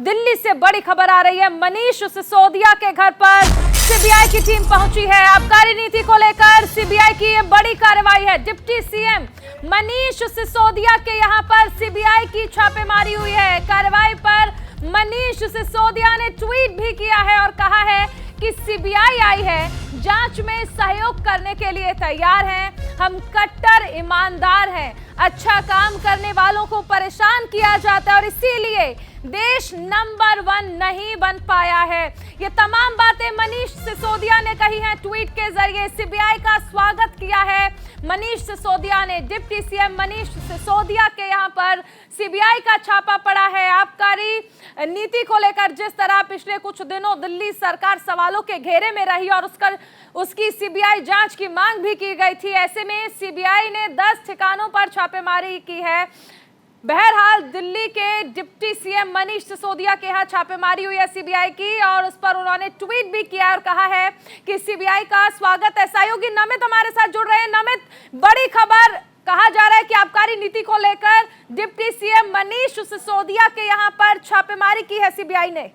दिल्ली से बड़ी खबर आ रही है। मनीष सिसोदिया के घर पर सीबीआई की टीम पहुंची है। आबकारी नीति को लेकर सीबीआई की ये बड़ी कार्रवाई है। डिप्टी सीएम मनीष सिसोदिया के यहां पर सीबीआई की छापेमारी हुई है। कार्रवाई पर मनीष सिसोदिया ने ट्वीट भी किया है और कहा है कि सीबीआई आई है, जांच में सहयोग करने के लिए तैयार हैं। हम कट्टर ईमानदार हैं। अच्छा काम करने वालों को परेशान किया जाता है और इसीलिए देश नंबर 1 नहीं बन पाया है। ये तमाम बातें मनीष सिसोदिया ने कही हैं। ट्वीट के जरिए सीबीआई का स्वागत किया है मनीष सिसोदिया ने। डिप्टी सीएम मनीष सिसोदिया के यहाँ पर सीबीआई का छापा पड़ा है। आबकारी नीति को लेकर जिस तरह पिछले कुछ दिनों दिल्ली सरकार सवालों के घेरे में रही और उसकी सीबीआई जांच की मांग भी की गई थी, ऐसे में सीबीआई ने 10 ठिकानों पर छापेमारी की है। बहरहाल दिल्ली के डिप्टी सीएम मनीष सिसोदिया के यहाँ छापेमारी हुई है सीबीआई की और उस पर उन्होंने ट्वीट भी किया और कहा है कि सीबीआई का स्वागत है। सहयोगी नमित हमारे साथ जुड़ रहे हैं। नमित, बड़ी खबर, कहा जा रहा है कि आबकारी नीति को लेकर डिप्टी सीएम मनीष सिसोदिया के यहाँ पर छापेमारी की है सीबीआई ने।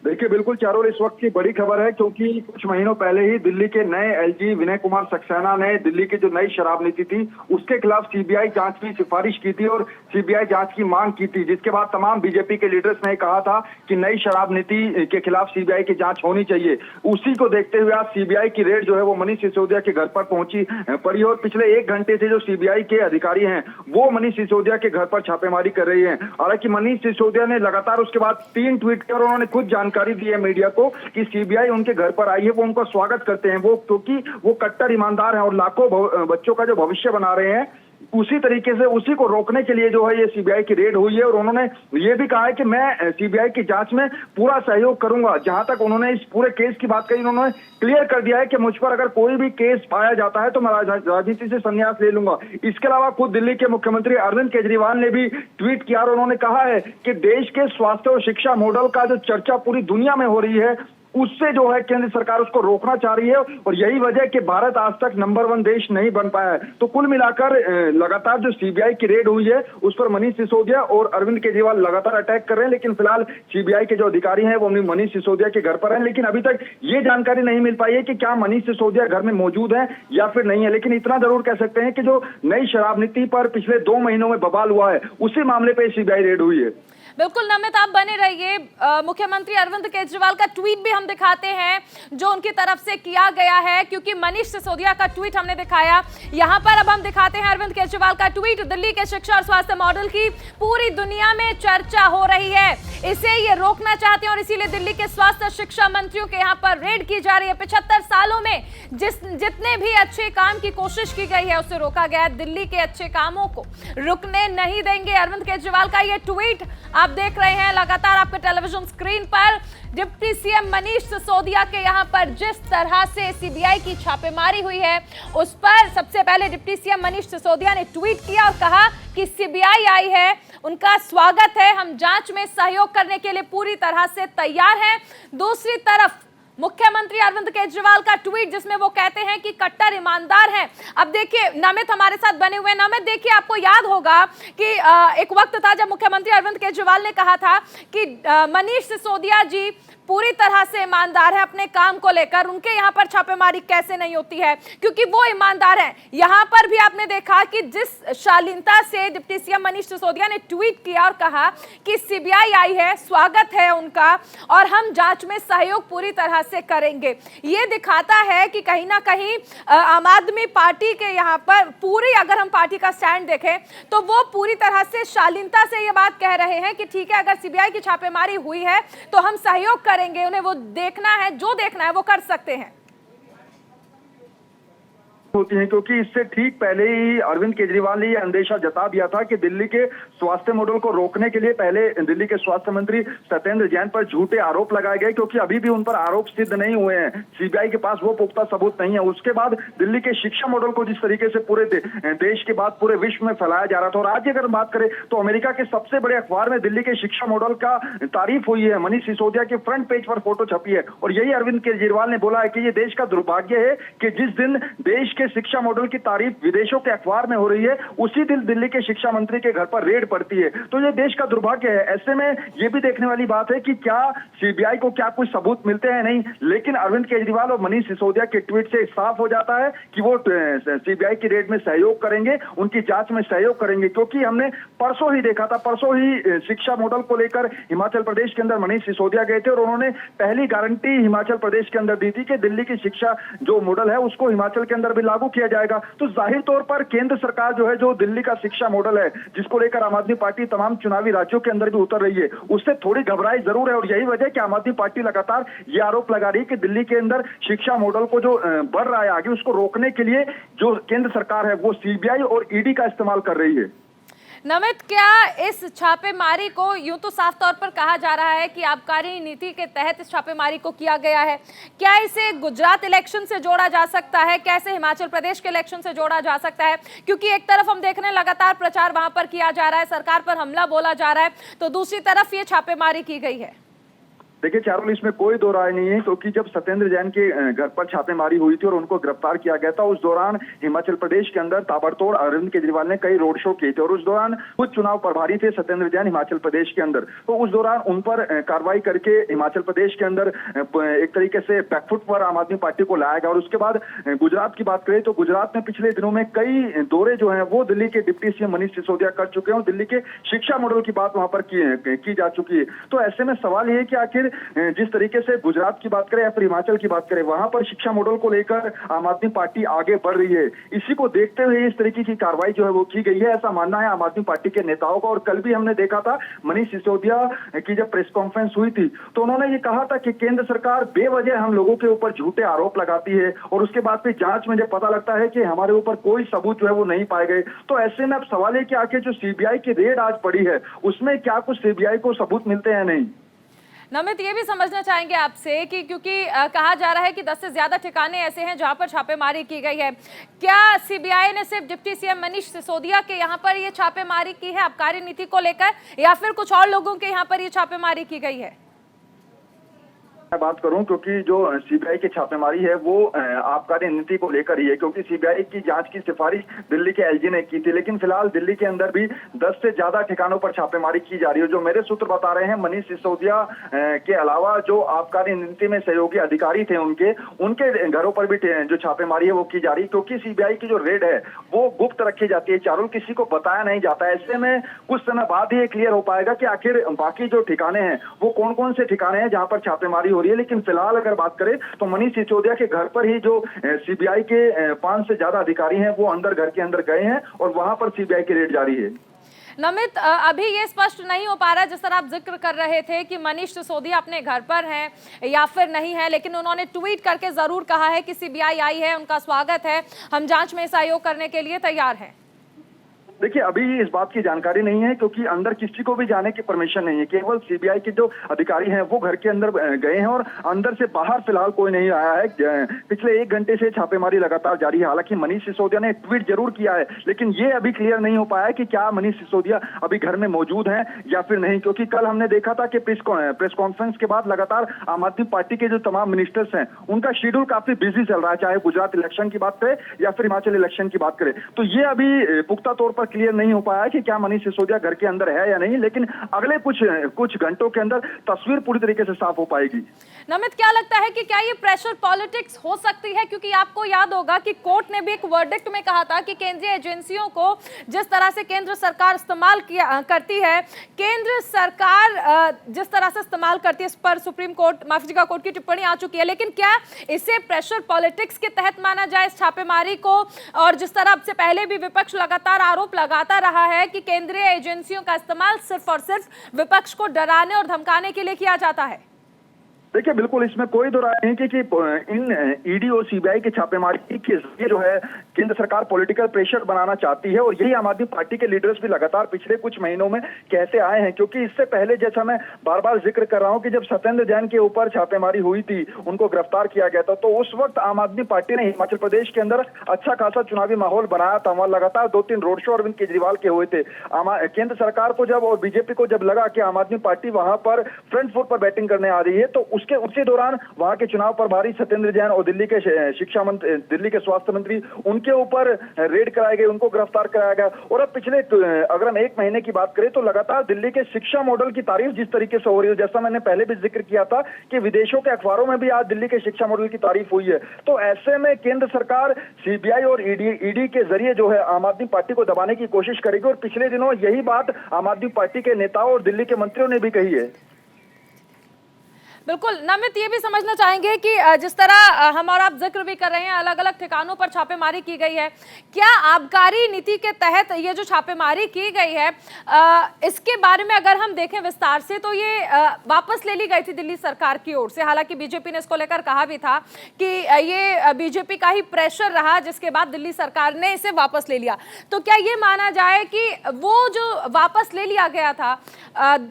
देखिए, बिल्कुल चारों इस वक्त की बड़ी खबर है क्योंकि कुछ महीनों पहले ही दिल्ली के नए एलजी विनय कुमार सक्सेना ने दिल्ली की जो नई शराब नीति थी उसके खिलाफ सीबीआई जांच की सिफारिश की थी और सीबीआई जांच की मांग की थी, जिसके बाद तमाम बीजेपी के लीडर्स ने कहा था कि नई शराब नीति के खिलाफ सीबीआई की जांच होनी चाहिए। उसी को देखते हुए आज सीबीआई की रेड जो है वो मनीष सिसोदिया के घर पर पहुंची पड़ी और पिछले 1 घंटे से जो सीबीआई के अधिकारी हैं वो मनीष सिसोदिया के घर पर छापेमारी कर रही है। हालांकि मनीष सिसोदिया ने लगातार उसके बाद 3 ट्वीट किए और उन्होंने खुद जानकारी दी है मीडिया को कि सीबीआई उनके घर पर आई है, वो उनका स्वागत करते हैं, वो क्योंकि वो कट्टर ईमानदार हैं और लाखों बच्चों का जो भविष्य बना रहे हैं। उसी तरीके से उसी को रोकने के लिए जो है ये सीबीआई की रेड हुई है और उन्होंने ये भी कहा है कि मैं सीबीआई की जांच में पूरा सहयोग करूंगा। जहां तक उन्होंने इस पूरे केस की बात कही, उन्होंने क्लियर कर दिया है कि मुझ पर अगर कोई भी केस पाया जाता है तो मैं राजनीति से संन्यास ले लूंगा। इसके अलावा खुद दिल्ली के मुख्यमंत्री अरविंद केजरीवाल ने भी ट्वीट किया और उन्होंने कहा है कि देश के स्वास्थ्य और शिक्षा मॉडल का जो चर्चा पूरी दुनिया में हो रही है उससे जो है केंद्र सरकार उसको रोकना चाह रही है और यही वजह है कि भारत आज तक नंबर 1 देश नहीं बन पाया है। तो कुल मिलाकर लगातार जो सीबीआई की रेड हुई है उस पर मनीष सिसोदिया और अरविंद केजरीवाल लगातार अटैक कर रहे हैं, लेकिन फिलहाल सीबीआई के जो अधिकारी हैं वो मनीष सिसोदिया के घर पर हैं। लेकिन अभी तक ये जानकारी नहीं मिल पाई है कि क्या मनीष सिसोदिया घर में मौजूद है या फिर नहीं है। लेकिन इतना जरूर कह सकते हैं कि जो नई शराब नीति पर पिछले 2 महीनों में बवाल हुआ है उसी मामले पर सीबीआई रेड हुई है। बिल्कुल नमित, आप बने रहिए। मुख्यमंत्री अरविंद केजरीवाल का ट्वीट भी हम दिखाते हैं जो उनकी तरफ से किया गया है, क्योंकि मनीष सिसोदिया का ट्वीट हमने दिखाया। यहां पर अब हम दिखाते हैं अरविंद केजरीवाल का ट्वीट। दिल्ली के शिक्षा और स्वास्थ्य मॉडल की पूरी दुनिया में चर्चा हो रही है, इसे ये रोकना चाहते हैं और इसीलिए दिल्ली के स्वास्थ्य शिक्षा मंत्रियों के यहाँ पर रेड की जा रही है। 75 सालों में जितने भी अच्छे काम की कोशिश की गई है उसे रोका गया है। दिल्ली के अच्छे कामों को रुकने नहीं देंगे। अरविंद केजरीवाल का ये ट्वीट आप देख रहे हैं लगातार आपके टेलीविजन स्क्रीन पर। डिप्टी सीएम मनीष सिसोदिया के यहां पर जिस तरह से सीबीआई की छापेमारी हुई है उस पर सबसे पहले डिप्टी सीएम मनीष सिसोदिया ने ट्वीट किया और कहा कि सीबीआई आई है, उनका स्वागत है, हम जांच में सहयोग करने के लिए पूरी तरह से तैयार हैं। दूसरी तरफ मुख्यमंत्री अरविंद केजरीवाल का ट्वीट जिसमें वो कहते हैं कि कट्टर ईमानदार हैं। अब देखिए, नमित हमारे साथ बने हुए हैं। नमित, देखिए, आपको याद होगा कि एक वक्त था जब मुख्यमंत्री अरविंद केजरीवाल ने कहा था कि मनीष सिसोदिया जी पूरी तरह से ईमानदार है अपने काम को लेकर, उनके यहाँ पर छापेमारी कैसे नहीं होती है क्योंकि वो ईमानदार हैं। यहाँ पर भी आपने देखा कि जिस शालीनता से डिप्टी सीएम मनीष सिसोदिया ने ट्वीट किया और कहा कि सीबीआई आई है, स्वागत है उनका और हम जांच में सहयोग पूरी तरह से करेंगे। ये दिखाता है कि कहीं ना कहीं आम आदमी पार्टी के यहाँ पर पूरी, अगर हम पार्टी का स्टैंड देखें तो वो पूरी तरह से शालीनता से ये बात कह रहे हैं कि ठीक है, अगर सीबीआई की छापेमारी हुई है तो हम सहयोग करेंगे, उन्हें वो देखना है, जो देखना है वो कर सकते हैं। होती हैं क्योंकि इससे ठीक पहले ही अरविंद केजरीवाल ने यह अंदेशा जता दिया था कि दिल्ली के स्वास्थ्य मॉडल को रोकने के लिए पहले दिल्ली के स्वास्थ्य मंत्री सत्येंद्र जैन पर झूठे आरोप लगाए गए क्योंकि अभी भी उन पर आरोप सिद्ध नहीं हुए हैं। सीबीआई के पास वो पुख्ता सबूत नहीं है। उसके बाद दिल्ली के शिक्षा मॉडल को जिस तरीके से पूरे देश के बाद पूरे विश्व में फैलाया जा रहा था और आज अगर बात करें तो अमेरिका के सबसे बड़े अखबार में दिल्ली के शिक्षा मॉडल का तारीफ हुई है। मनीष सिसोदिया के फ्रंट पेज पर फोटो छपी है और यही अरविंद केजरीवाल ने बोला है कि ये देश का दुर्भाग्य है कि जिस दिन देश के के शिक्षा मॉडल की तारीफ विदेशों के अखबार में हो रही है, उसी दिन दिल्ली के शिक्षा मंत्री के घर पर रेड पड़ती है। तो ये देश का दुर्भाग्य है। ऐसे में ये भी देखने वाली बात है कि क्या सीबीआई को क्या कुछ सबूत मिलते हैं, नहीं, लेकिन अरविंद केजरीवाल और मनीष सिसोदिया के ट्वीट से साफ हो जाता है कि वो सीबीआई की रेड में सहयोग करेंगे, उनकी जांच में सहयोग करेंगे। क्योंकि हमने परसों ही देखा था, परसों ही शिक्षा मॉडल को लेकर हिमाचल प्रदेश के अंदर मनीष सिसोदिया गए थे और उन्होंने पहली गारंटी हिमाचल प्रदेश के अंदर दी थी कि दिल्ली की शिक्षा जो मॉडल है उसको हिमाचल के अंदर भी लागू किया जाएगा। तो जाहिर तौर पर केंद्र सरकार जो है, जो दिल्ली का शिक्षा मॉडल है जिसको लेकर आम आदमी पार्टी तमाम चुनावी राज्यों के अंदर भी उतर रही है, उससे थोड़ी घबराई जरूर है। और यही वजह है कि आम आदमी पार्टी लगातार ये आरोप लगा रही है कि दिल्ली के अंदर शिक्षा मॉडल को जो बढ़ रहा है आगे, उसको रोकने के लिए जो केंद्र सरकार है वो सीबीआई और ईडी का इस्तेमाल कर रही है। नमित, क्या इस छापेमारी को, यूं तो साफ तौर पर कहा जा रहा है कि आबकारी नीति के तहत इस छापेमारी को किया गया है, क्या इसे गुजरात इलेक्शन से जोड़ा जा सकता है, कैसे हिमाचल प्रदेश के इलेक्शन से जोड़ा जा सकता है? क्योंकि एक तरफ हम देख रहे हैं लगातार प्रचार वहां पर किया जा रहा है, सरकार पर हमला बोला जा रहा है, तो दूसरी तरफ ये छापेमारी की गई है। देखिए चारुल, इसमें कोई दो राय नहीं है, क्योंकि जब सत्येंद्र जैन के घर पर छापेमारी हुई थी और उनको गिरफ्तार किया गया था, उस दौरान हिमाचल प्रदेश के अंदर ताबड़तोड़ अरविंद केजरीवाल ने कई रोड शो किए थे और उस दौरान खुद चुनाव प्रभारी थे सत्येंद्र जैन हिमाचल प्रदेश के अंदर। तो उस दौरान उन पर कार्रवाई करके हिमाचल प्रदेश के अंदर एक तरीके से बैकफुट पर आम आदमी पार्टी को लाया गया। और उसके बाद गुजरात की बात करें तो गुजरात में पिछले दिनों में कई दौरे जो है वो दिल्ली के डिप्टी सीएम मनीष सिसोदिया कर चुके हैं और दिल्ली के शिक्षा मॉडल की बात वहां पर की जा चुकी है। तो ऐसे में सवाल ये है कि आखिर जिस तरीके से गुजरात की बात करें या फिर हिमाचल की बात करें, वहां पर शिक्षा मॉडल को लेकर आम आदमी पार्टी आगे बढ़ रही है। इसी को देखते हुए इस तरीके की कार्रवाई जो है वो की गई है, ऐसा मानना है आम आदमी पार्टी के नेताओं का। और कल भी हमने देखा था मनीष सिसोदिया की जब प्रेस कॉन्फ्रेंस हुई थी तो उन्होंने ये कहा था कि केंद्र सरकार बेवजह हम लोगों के ऊपर झूठे आरोप लगाती है और उसके बाद फिर जांच में जब पता लगता है कि हमारे ऊपर कोई सबूत जो है वो नहीं पाए गए। तो ऐसे में अब सवाल है कि आखिर जो सीबीआई की रेड आज पड़ी है उसमें क्या कुछ सीबीआई को सबूत मिलते हैं, नहीं। नमित, ये भी समझना चाहेंगे आपसे कि क्योंकि कहा जा रहा है कि 10 से ज्यादा ठिकाने ऐसे हैं जहां पर छापेमारी की गई है, क्या सीबीआई ने सिर्फ डिप्टी सीएम मनीष सिसोदिया के यहां पर ये छापेमारी की है आबकारी नीति को लेकर, या फिर कुछ और लोगों के यहां पर ये छापेमारी की गई है? मैं बात करूं, क्योंकि जो सीबीआई की छापेमारी है वो आबकारी नीति को लेकर ही है, क्योंकि सीबीआई की जांच की सिफारिश दिल्ली के एलजी ने की थी, लेकिन फिलहाल दिल्ली के अंदर भी 10 से ज्यादा ठिकानों पर छापेमारी की जा रही है। जो मेरे सूत्र बता रहे हैं, मनीष सिसोदिया के अलावा जो आबकारी नीति में सहयोगी अधिकारी थे उनके घरों पर भी जो छापेमारी है वो की जा रही है, क्योंकि सीबीआई की जो रेड है वो गुप्त रखी जाती है चारुल, किसी को बताया नहीं जाता। ऐसे में कुछ समय बाद ही क्लियर हो पाएगा कि आखिर बाकी जो ठिकाने हैं वो कौन कौन से ठिकाने हैं जहां पर छापेमारी हो रही है। लेकिन फिलहाल अगर बात करें तो मनीष सिसोदिया के घर पर ही जो सीबीआई के 5 से ज्यादा अधिकारी हैं वो अंदर घर के अंदर गए हैं और वहां पर सीबीआई की रेड जारी है। नमित, अभी ये स्पष्ट नहीं हो पा रहा, जिस तरह आप जिक्र कर रहे थे कि मनीष सिसोदिया अपने घर पर हैं या फिर नहीं है, लेकिन उन्होंने ट्वीट करके जरूर कहा है कि सीबीआई आई है, उनका स्वागत है, हम जांच में सहयोग करने के लिए तैयार हैं। देखिए अभी इस बात की जानकारी नहीं है, क्योंकि अंदर किसी को भी जाने की परमिशन नहीं है। केवल सीबीआई के जो अधिकारी हैं वो घर के अंदर गए हैं और अंदर से बाहर फिलहाल कोई नहीं आया है। पिछले 1 घंटे से छापेमारी लगातार जारी है। हालांकि मनीष सिसोदिया ने ट्वीट जरूर किया है, लेकिन ये अभी क्लियर नहीं हो पाया कि क्या मनीष सिसोदिया अभी घर में मौजूद हैं या फिर नहीं, क्योंकि कल हमने देखा था कि प्रेस कॉन्फ्रेंस के बाद लगातार आम आदमी पार्टी के जो तमाम मिनिस्टर्स हैं उनका शेड्यूल काफी बिजी चल रहा है, चाहे गुजरात इलेक्शन की बात करें या फिर हिमाचल इलेक्शन की बात करें। तो ये अभी पुख्ता तौर पर क्लियर नहीं हो पाया कि क्या मनीष सिसोदिया घर के अंदर है या नहीं, लेकिन अगले कुछ घंटों के अंदर तस्वीर पूरी तरीके से साफ हो पाएगी। नमित, क्या लगता है कि क्या ये प्रेशर पॉलिटिक्स हो सकती है? क्योंकि आपको याद होगा कि कोर्ट ने भी एक वर्डिक्ट में कहा था कि केंद्रीय एजेंसियों को जिस तरह से केंद्र सरकार इस्तेमाल करती है, केंद्र सरकार जिस तरह से इस्तेमाल करती है, इस पर सुप्रीम कोर्ट, माफ कीजिएगा, कोर्ट की टिप्पणी आ चुकी है। लेकिन क्या इसे प्रेशर पॉलिटिक्स के तहत माना जाए इस छापेमारी को? और जिस तरह से पहले भी विपक्ष लगातार आरोप लगाता रहा है कि केंद्रीय एजेंसियों का इस्तेमाल सिर्फ और सिर्फ विपक्ष को डराने और धमकाने के लिए किया जाता है। देखिए बिल्कुल इसमें कोई दो राय नहीं कि इन ईडी और सीबीआई की छापेमारी के जरिए जो है केंद्र सरकार पॉलिटिकल प्रेशर बनाना चाहती है, और यही आम आदमी पार्टी के लीडर्स भी लगातार पिछले कुछ महीनों में कहते आए हैं। क्योंकि इससे पहले, जैसा मैं बार बार जिक्र कर रहा हूं, कि जब सत्येंद्र जैन के ऊपर छापेमारी हुई थी, उनको गिरफ्तार किया गया था, तो उस वक्त आम आदमी पार्टी ने हिमाचल प्रदेश के अंदर अच्छा खासा चुनावी माहौल बनाया था। वहां लगातार 2-3 रोड शो अरविंद केजरीवाल के हुए थे। केंद्र सरकार को जब और बीजेपी को जब लगा कि आम आदमी पार्टी वहां पर फ्रंट फुट पर बैटिंग करने आ रही है, तो उसके उसी दौरान वहां के चुनाव प्रभारी सत्येंद्र जैन और दिल्ली के शिक्षा मंत्री, दिल्ली के स्वास्थ्य मंत्री, उनके ऊपर रेड कराए गए, उनको गिरफ्तार कराया गया। और अब पिछले अगर हम 1 महीने की बात करें तो लगातार दिल्ली के शिक्षा मॉडल की तारीफ जिस तरीके से हो रही है, जैसा मैंने पहले भी जिक्र किया था कि विदेशों के अखबारों में भी आज दिल्ली के शिक्षा मॉडल की तारीफ हुई है, तो ऐसे में केंद्र सरकार सीबीआई और ईडी के जरिए जो है आम आदमी पार्टी को दबाने की कोशिश करेगी। और पिछले दिनों यही बात आम आदमी पार्टी के नेताओं और दिल्ली के मंत्रियों ने भी कही है। बिल्कुल नमित, ये भी समझना चाहेंगे कि जिस तरह हम और आप जिक्र भी कर रहे हैं, अलग अलग ठिकानों पर छापेमारी की गई है, क्या आबकारी नीति के तहत ये जो छापेमारी की गई है इसके बारे में अगर हम देखें विस्तार से तो ये वापस ले ली गई थी दिल्ली सरकार की ओर से। हालांकि बीजेपी ने इसको लेकर कहा भी था कि ये बीजेपी का ही प्रेशर रहा, जिसके बाद दिल्ली सरकार ने इसे वापस ले लिया। तो क्या ये माना जाए कि वो जो वापस ले लिया गया था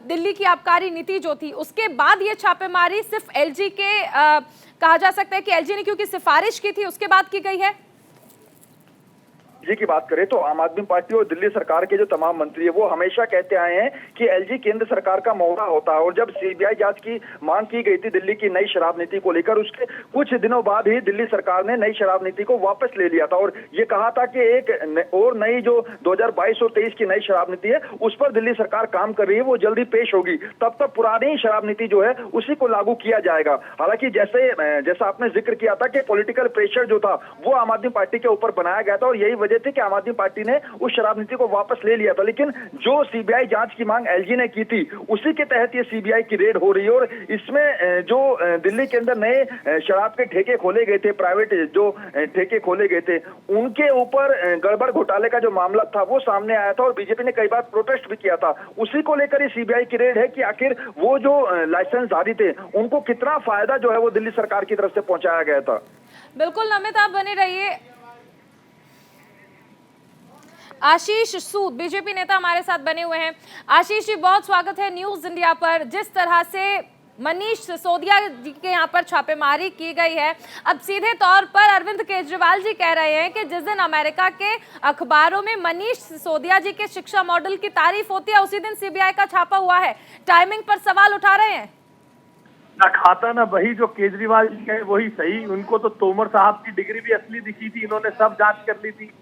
दिल्ली की आबकारी नीति जो थी, उसके बाद ये छापेमारी सिर्फ एलजी के कहा जा सकता है कि एलजी ने क्योंकि सिफारिश की थी उसके बाद की गई है? जी की बात करें तो आम आदमी पार्टी और दिल्ली सरकार के जो तमाम मंत्री है वो हमेशा कहते आए हैं कि एलजी केंद्र सरकार का मोहरा होता है। और जब सीबीआई जांच की मांग की गई थी दिल्ली की नई शराब नीति को लेकर, उसके कुछ दिनों बाद ही दिल्ली सरकार ने नई शराब नीति को वापस ले लिया था और ये कहा था कि एक और नई जो 2022 और 23 की नई शराब नीति है उस पर दिल्ली सरकार काम कर रही है, वो जल्दी पेश होगी, तब तक पुरानी शराब नीति जो है उसी को लागू किया जाएगा। हालांकि जैसा आपने जिक्र किया था कि पॉलिटिकल प्रेशर जो था वो आम आदमी पार्टी के ऊपर बनाया गया था और यही वजह थी कि आम आदमी पार्टी ने उस शराब नीति को वापस ले लिया था। लेकिन जो सीबीआई जांच की मांग एलजी ने की थी उसी के तहत ये सीबीआई की रेड हो रही है। और इसमें जो दिल्ली के अंदर नए शराब के ठेके खोले गए थे, प्राइवेट जो ठेके खोले गए थे, उनके ऊपर गड़बड़ घोटाले का जो मामला था वो सामने आया था और बीजेपी ने कई बार प्रोटेस्ट भी किया था। उसी को लेकर ये सीबीआई की रेड है कि आखिर वो जो लाइसेंसधारी थे उनको कितना फायदा जो है वो दिल्ली सरकार की तरफ से पहुंचाया गया था। बिल्कुल नमित, आप बने रहिए। आशीष सूद बीजेपी नेता हमारे साथ बने हुए हैं। आशीष जी, बहुत स्वागत है न्यूज इंडिया पर। जिस तरह से मनीष सिसोदिया जी के यहाँ पर छापेमारी की गई है, अब सीधे तौर पर अरविंद केजरीवाल जी कह रहे हैं कि जिस दिन अमेरिका के अखबारों में मनीष सिसोदिया जी के शिक्षा मॉडल की तारीफ होती है उसी दिन सीबीआई का छापा हुआ है। टाइमिंग पर सवाल उठा रहे हैं। ना खाता ना वही, जो केजरीवाल जी कहे वही सही। उनको तो तोमर साहब की डिग्री भी असली दिखी थी, इन्होंने सब जांच कर ली थी।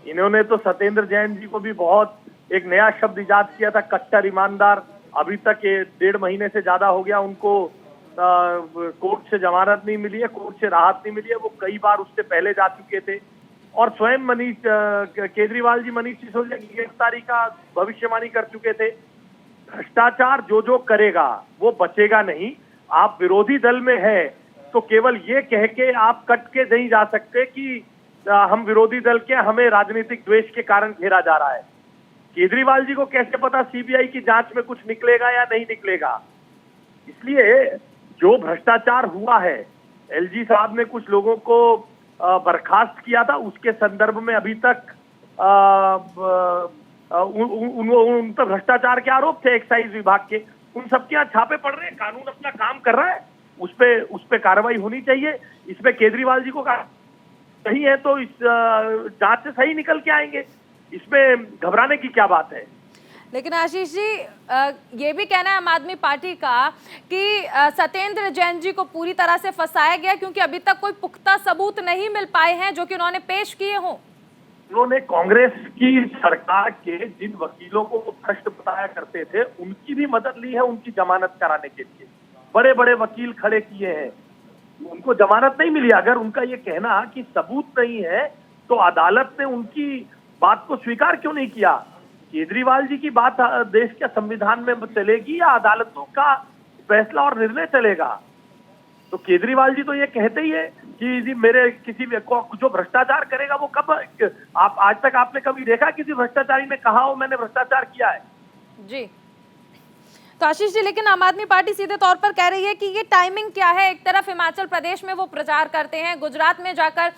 इन्होंने तो सत्येंद्र जैन जी को भी बहुत एक नया शब्द इजाद किया था, कट्टर ईमानदार। अभी तक ये 1.5 महीने से ज्यादा हो गया उनको कोर्ट से जमानत नहीं मिली है, कोर्ट से राहत नहीं मिली है। वो कई बार उससे पहले जा चुके थे और स्वयं मनीष केजरीवाल जी मनीष सिसोदिया की गिरफ्तारी का भविष्यवाणी कर चुके थे। भ्रष्टाचार जो करेगा वो बचेगा नहीं। आप विरोधी दल में है तो केवल ये कह के आप कट के नहीं जा सकते कि हम विरोधी दल के, हमें राजनीतिक द्वेष के कारण घेरा जा रहा है। केजरीवाल जी को कैसे पता सीबीआई की जांच में कुछ निकलेगा या नहीं निकलेगा? इसलिए जो भ्रष्टाचार हुआ है, एलजी साहब ने कुछ लोगों को बर्खास्त किया था, उसके संदर्भ में अभी तक उन पर भ्रष्टाचार के आरोप थे एक्साइज विभाग के। उन सबके यहाँ छापे पड़ रहे हैं, कानून अपना काम कर रहा है, उस पे कार्रवाई होनी चाहिए। इसमें केजरीवाल जी को सही है तो इस जांच से सही निकल के आएंगे, इसमें घबराने की क्या बात है। लेकिन आशीष जी, ये भी कहना है आम आदमी पार्टी का कि सत्येंद्र जैन जी को पूरी तरह से फंसाया गया क्योंकि अभी तक कोई पुख्ता सबूत नहीं मिल पाए हैं जो कि उन्होंने पेश किए हों। उन्होंने कांग्रेस की सरकार के जिन वकीलों को भ्रष्ट बताया करते थे उनकी भी मदद ली है उनकी जमानत कराने के लिए। बड़े बड़े वकील खड़े किए हैं, उनको जमानत नहीं मिली। अगर उनका ये कहना कि सबूत नहीं है तो अदालत ने उनकी बात को स्वीकार क्यों नहीं किया? केजरीवाल जी की बात देश के संविधान में चलेगी या अदालतों का फैसला और निर्णय चलेगा? तो केजरीवाल जी तो ये कहते ही है कि जी मेरे किसी को जो भ्रष्टाचार करेगा वो कब, आप आज तक आपने कभी देखा किसी भ्रष्टाचारी ने कहा हो मैंने भ्रष्टाचार किया है? जी तो आशीष जी, लेकिन आम आदमी पार्टी सीधे तौर पर कह रही है कि ये टाइमिंग क्या है। एक तरफ हिमाचल प्रदेश में वो प्रचार करते हैं, गुजरात में जाकर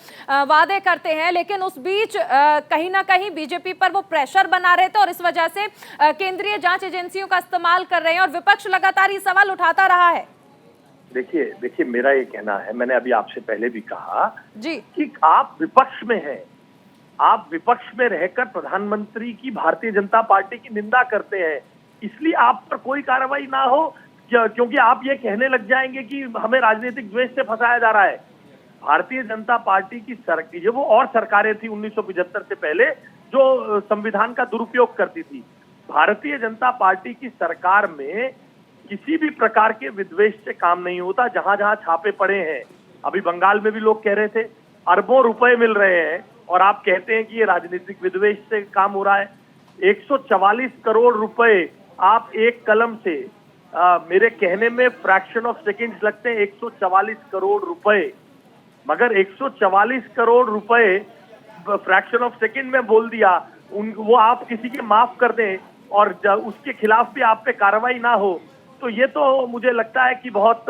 वादे करते हैं, लेकिन उस बीच कहीं ना कहीं बीजेपी पर वो प्रेशर बना रहे थे और इस वजह से केंद्रीय जांच एजेंसियों का इस्तेमाल कर रहे हैं और विपक्ष लगातार ये सवाल उठाता रहा है। देखिए मेरा ये कहना है, मैंने अभी आपसे पहले भी कहा जी कि आप विपक्ष में हैं, आप विपक्ष में रहकर प्रधानमंत्री की भारतीय जनता पार्टी की निंदा करते हैं, इसलिए आप पर कोई कार्रवाई ना हो, क्योंकि आप ये कहने लग जाएंगे कि हमें राजनीतिक द्वेष से फंसाया जा रहा है। भारतीय जनता पार्टी की ये वो और सरकारें थी 1975 से पहले जो संविधान का दुरुपयोग करती थी। भारतीय जनता पार्टी की सरकार में किसी भी प्रकार के विद्वेष से काम नहीं होता। जहां जहां छापे पड़े हैं, अभी बंगाल में भी लोग कह रहे थे अरबों रुपए मिल रहे हैं और आप कहते हैं कि ये राजनीतिक विद्वेष से काम हो रहा है। 144 करोड़ रुपए आप एक कलम से मेरे कहने में फ्रैक्शन ऑफ सेकंड्स लगते हैं, 144 करोड़ रुपए, मगर 144 करोड़ रुपए फ्रैक्शन ऑफ सेकंड में बोल दिया वो आप किसी के माफ कर दें और उसके खिलाफ भी आप पे कार्रवाई ना हो, तो ये तो मुझे लगता है कि बहुत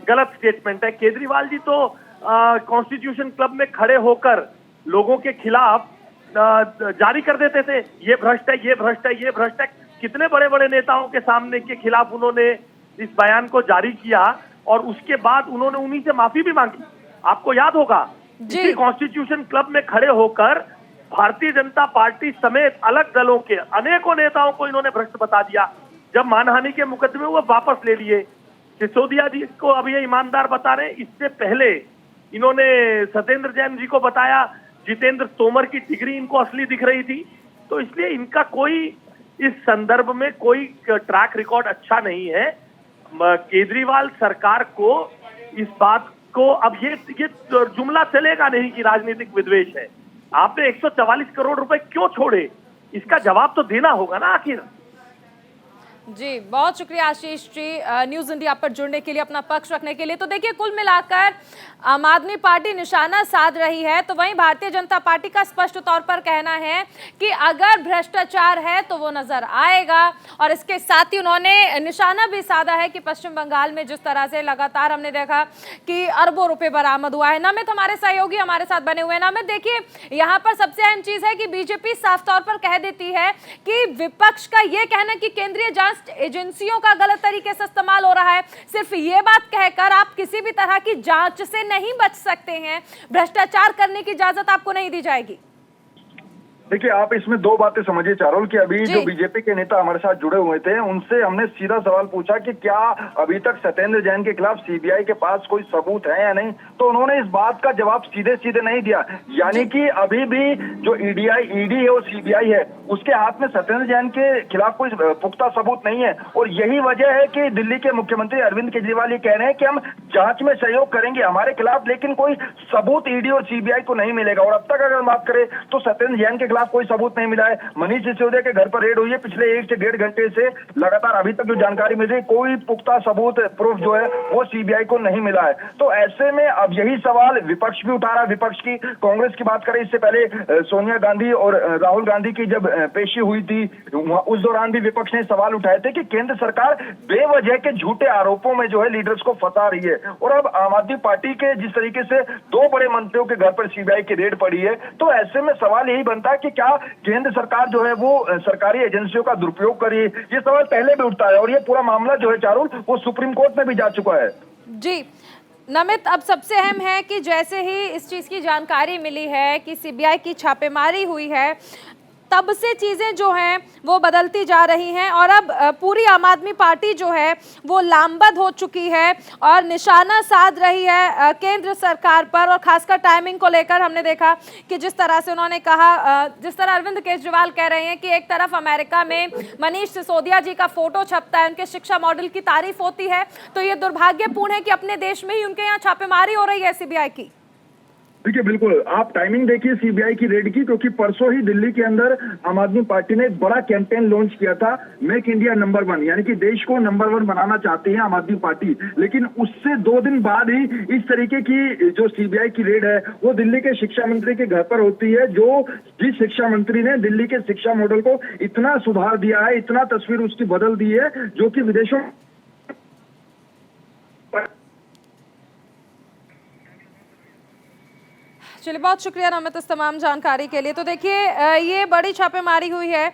गलत स्टेटमेंट है। केजरीवाल जी तो कॉन्स्टिट्यूशन क्लब में खड़े होकर लोगों के खिलाफ जारी कर देते थे, ये भ्रष्ट है, ये भ्रष्ट है, ये भ्रष्ट है। कितने बड़े बड़े नेताओं के सामने के खिलाफ उन्होंने इस बयान को जारी किया और उसके बाद उन्होंने उन्हीं से माफी भी मांगी। आपको याद होगा इसी कॉन्स्टिट्यूशन क्लब में खड़े होकर भारतीय जनता पार्टी समेत अलग दलों के अनेकों नेताओं को इन्होंने भ्रष्ट बता दिया। जब मानहानि के मुकदमे वो वापस ले लिए। सिसोदिया जी को अब ये ईमानदार बता रहे, इससे पहले इन्होंने सत्येंद्र जैन जी को बताया जितेंद्र तोमर की डिग्री इनको असली दिख रही थी। तो इसलिए इनका कोई इस संदर्भ में कोई ट्रैक रिकॉर्ड अच्छा नहीं है। केजरीवाल सरकार को इस बात को अब ये जुमला चलेगा नहीं कि राजनीतिक विद्वेष है। आपने 144 करोड़ रुपए क्यों छोड़े, इसका जवाब तो देना होगा ना आखिर। जी बहुत शुक्रिया आशीष जी न्यूज़ इंडिया पर जुड़ने के लिए, अपना पक्ष रखने के लिए। तो देखिए कुल मिलाकर आम आदमी पार्टी निशाना साध रही है, तो वहीं भारतीय जनता पार्टी का स्पष्ट तौर पर कहना है कि अगर भ्रष्टाचार है तो वो नजर आएगा। और इसके साथ ही उन्होंने निशाना भी साधा है कि पश्चिम बंगाल में जिस तरह से लगातार हमने देखा कि अरबों रुपए बरामद हुआ है। नमित हमारे सहयोगी हमारे साथ बने हुए हैं। नमित देखिए यहाँ पर सबसे अहम चीज है कि बीजेपी साफ तौर पर कह देती है कि विपक्ष का ये कहना कि केंद्रीय जांच एजेंसियों का गलत तरीके से इस्तेमाल हो रहा है, सिर्फ ये बात कहकर आप किसी भी तरह की जांच से नहीं बच सकते हैं, भ्रष्टाचार करने की इजाजत आपको नहीं दी जाएगी। देखिए आप इसमें दो बातें समझिए चारोल कि अभी जो बीजेपी के नेता हमारे साथ जुड़े हुए थे उनसे हमने सीधा सवाल पूछा कि क्या अभी तक सत्येंद्र जैन के खिलाफ सीबीआई के पास कोई सबूत है या नहीं, तो उन्होंने इस बात का जवाब सीधे सीधे नहीं दिया। यानी कि अभी भी जो ईडी है और सीबीआई है उसके हाथ में सत्येंद्र जैन के खिलाफ कोई पुख्ता सबूत नहीं है। और यही वजह है कि दिल्ली के मुख्यमंत्री अरविंद केजरीवाल ये कह रहे हैं कि हम जांच में सहयोग करेंगे हमारे खिलाफ, लेकिन कोई सबूत ईडी और सीबीआई को नहीं मिलेगा। और अब तक अगर बात करें तो सत्येंद्र जैन के खिलाफ कोई सबूत नहीं मिला है। मनीष सिसोदिया के घर पर रेड हुई है, पिछले 1 से 1.5 घंटे से लगातार अभी तक जो जानकारी मिल रही, कोई पुख्ता सबूत प्रूफ जो है वो सीबीआई को नहीं मिला है। तो ऐसे में अब यही सवाल विपक्ष भी उठा रहा है। विपक्ष की कांग्रेस की बात करें, इससे पहले सोनिया गांधी और राहुल गांधी की जब पेशी हुई थी उस दौरान भी विपक्ष ने सवाल उठाए थे कि केंद्र सरकार बेवजह के झूठे आरोपों में जो है लीडर्स को फंसा रही है। और अब आम आदमी पार्टी के जिस तरीके से 2 बड़े मंत्रियों के घर पर सीबीआई की रेड पड़ी है, तो ऐसे में सवाल यही बनता है कि क्या केंद्र सरकार जो है वो सरकारी एजेंसियों का दुरुपयोग कर रही है। ये सवाल पहले भी उठता है और ये पूरा मामला जो है चारुल वो सुप्रीम कोर्ट में भी जा चुका है। जी नमित, अब सबसे अहम है कि जैसे ही इस चीज की जानकारी मिली है कि सीबीआई की छापेमारी हुई है, तब से चीज़ें जो हैं वो बदलती जा रही हैं और अब पूरी आम आदमी पार्टी जो है वो लामबंद हो चुकी है और निशाना साध रही है केंद्र सरकार पर। और खासकर टाइमिंग को लेकर हमने देखा कि जिस तरह से उन्होंने कहा, जिस तरह अरविंद केजरीवाल कह रहे हैं कि एक तरफ अमेरिका में मनीष सिसोदिया जी का फोटो छपता है, उनके शिक्षा मॉडल की तारीफ होती है, तो ये दुर्भाग्यपूर्ण है कि अपने देश में ही उनके यहाँ छापेमारी हो रही है सीबीआई की। देखिए बिल्कुल आप टाइमिंग देखिए सीबीआई की रेड की, क्योंकि परसों ही दिल्ली के अंदर आम आदमी पार्टी ने एक बड़ा कैंपेन लॉन्च किया था, मेक इंडिया नंबर 1, यानी कि देश को नंबर 1 बनाना चाहती है आम आदमी पार्टी। लेकिन उससे 2 दिन बाद ही इस तरीके की जो सीबीआई की रेड है वो दिल्ली के शिक्षा मंत्री के घर पर होती है, जो जिस शिक्षा मंत्री ने दिल्ली के शिक्षा मॉडल को इतना सुधार दिया है, इतना तस्वीर उसकी बदल दी है, जो कि विदेशों चलिए बहुत शुक्रिया नमित इस तमाम जानकारी के लिए। तो देखिए ये बड़ी छापेमारी हुई है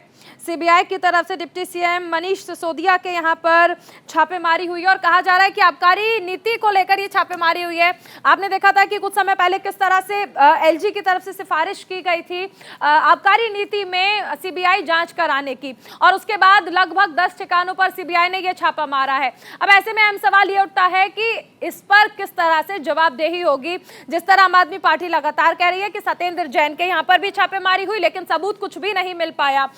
सीबीआई की तरफ से डिप्टी सीएम मनीष सिसोदिया के यहाँ पर छापेमारी हुई है और कहा जा रहा है कि आबकारी नीति को लेकर ये छापेमारी हुई है। आपने देखा था कि कुछ समय पहले किस तरह से एलजी की तरफ से सिफारिश की गई थी आबकारी नीति में सीबीआई जांच कराने की, और उसके बाद लगभग 10 ठिकानों पर सीबीआई ने यह छापा मारा है। अब ऐसे में अहम सवाल ये उठता है कि इस पर किस तरह से जवाबदेही होगी। जिस तरह आम आदमी पार्टी लगातार कह रही है कि सत्येंद्र जैन के यहाँ पर भी छापेमारी हुई लेकिन सबूत कुछ भी नहीं मिल पाया।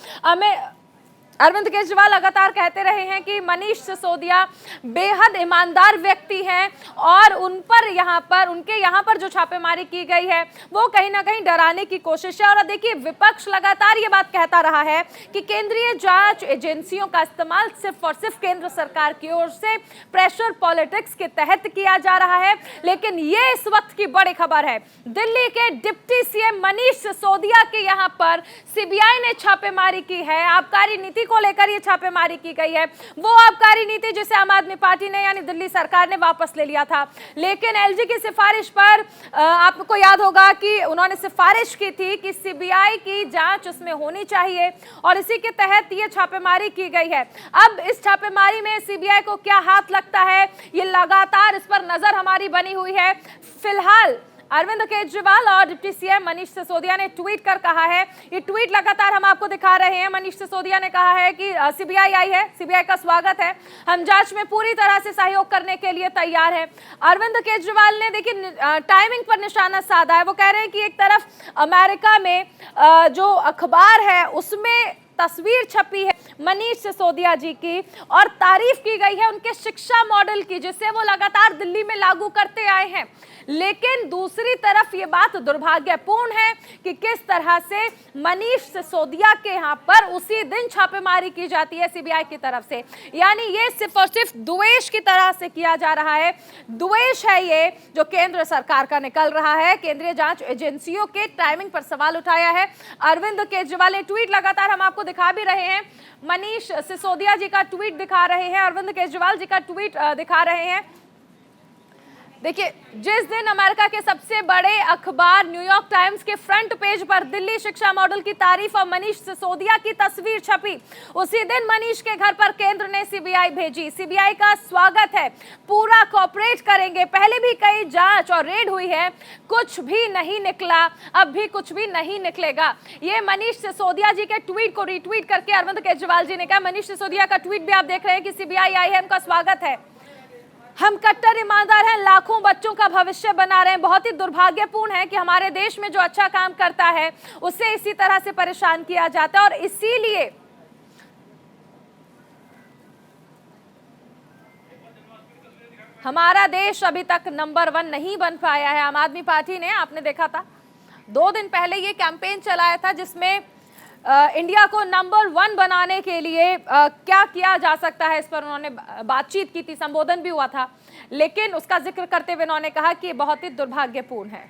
अरविंद केजरीवाल लगातार कहते रहे हैं कि मनीष सिसोदिया बेहद ईमानदार व्यक्ति हैं और उनके यहाँ पर जो छापेमारी की गई है वो कहीं ना कहीं डराने की कोशिश है। और देखिए, विपक्ष लगातार ये बात कहता रहा है कि केंद्रीय जांच एजेंसियों का इस्तेमाल सिर्फ और सिर्फ केंद्र सरकार की ओर से प्रेशर पॉलिटिक्स के तहत किया जा रहा है। लेकिन ये इस वक्त की बड़ी खबर है, दिल्ली के डिप्टी सीएम मनीष सिसोदिया के यहाँ पर सीबीआई ने छापेमारी की है। आबकारी नीति को लेकर ये छापेमारी की गई है, वो आबकारी नीति जिसे आम आदमी पार्टी ने यानी दिल्ली सरकार ने वापस ले लिया था। लेकिन एलजी की सिफारिश पर आपको याद होगा कि उन्होंने सिफारिश की थी कि सीबीआई की जांच उसमें होनी चाहिए और इसी के तहत ये छापेमारी की गई है। अब इस छापेमारी में सीबीआई को क्या हाथ लगता है, ये लगातार इस पर नजर हमारी बनी हुई है। फिलहाल अरविंद केजरीवाल और डिप्टी सीएम मनीष सिसोदिया ने ट्वीट कर कहा है, ये ट्वीट लगातार हम आपको दिखा रहे हैं। मनीष सिसोदिया ने कहा है कि सीबीआई आई है, सीबीआई का स्वागत है, हम जांच में पूरी तरह से सहयोग करने के लिए तैयार है। अरविंद केजरीवाल ने देखिए टाइमिंग पर निशाना साधा है। वो कह रहे हैं कि एक तरफ अमेरिका में जो अखबार है उसमें तस्वीर छपी है मनीष सिसोदिया जी की और तारीफ की गई है उनके शिक्षा मॉडल की जिसे वो लगातार दिल्ली में लागू करते आए हैं। लेकिन दूसरी तरफ ये बात दुर्भाग्यपूर्ण है कि किस तरह से मनीष सिसोदिया के यहाँ पर उसी दिन छापेमारी की जाती है सीबीआई की तरफ से। यानी ये सिर्फ और सिर्फ द्वेष की तरह से किया जा रहा है। द्वेष है ये जो केंद्र सरकार का निकल रहा है। केंद्रीय जांच एजेंसियों के टाइमिंग पर सवाल उठाया है अरविंद केजरीवाल ने। ट्वीट लगातार हम आपको दिखा भी रहे हैं, मनीष सिसोदिया जी का ट्वीट दिखा रहे हैं, अरविंद केजरीवाल जी का ट्वीट दिखा रहे हैं। देखिए, जिस दिन अमेरिका के सबसे बड़े अखबार न्यूयॉर्क टाइम्स के फ्रंट पेज पर दिल्ली शिक्षा मॉडल की तारीफ और मनीष सिसोदिया की तस्वीर छपी, उसी दिन मनीष के घर पर केंद्र ने सीबीआई भेजी। सीबीआई का स्वागत है, पूरा कोऑपरेट करेंगे। पहले भी कई जांच और रेड हुई है, कुछ भी नहीं निकला, अब भी कुछ भी नहीं निकलेगा। ये मनीष सिसोदिया जी के ट्वीट को रिट्वीट करके अरविंद केजरीवाल जी ने कहा। मनीष सिसोदिया का ट्वीट भी आप देख रहे हैं कि सीबीआई आई है, उनका स्वागत है, हम कट्टर ईमानदार हैं, लाखों बच्चों का भविष्य बना रहे हैं। बहुत ही दुर्भाग्यपूर्ण है कि हमारे देश में जो अच्छा काम करता है उसे इसी तरह से परेशान किया जाता है और इसीलिए हमारा देश अभी तक नंबर 1 नहीं बन पाया है। आम आदमी पार्टी ने, आपने देखा था 2 दिन पहले ये कैंपेन चलाया था जिसमें इंडिया को नंबर 1 बनाने के लिए क्या किया जा सकता है इस पर उन्होंने बातचीत की थी, संबोधन भी हुआ था। लेकिन उसका जिक्र करते हुए उन्होंने कहा कि ये बहुत ही दुर्भाग्यपूर्ण है।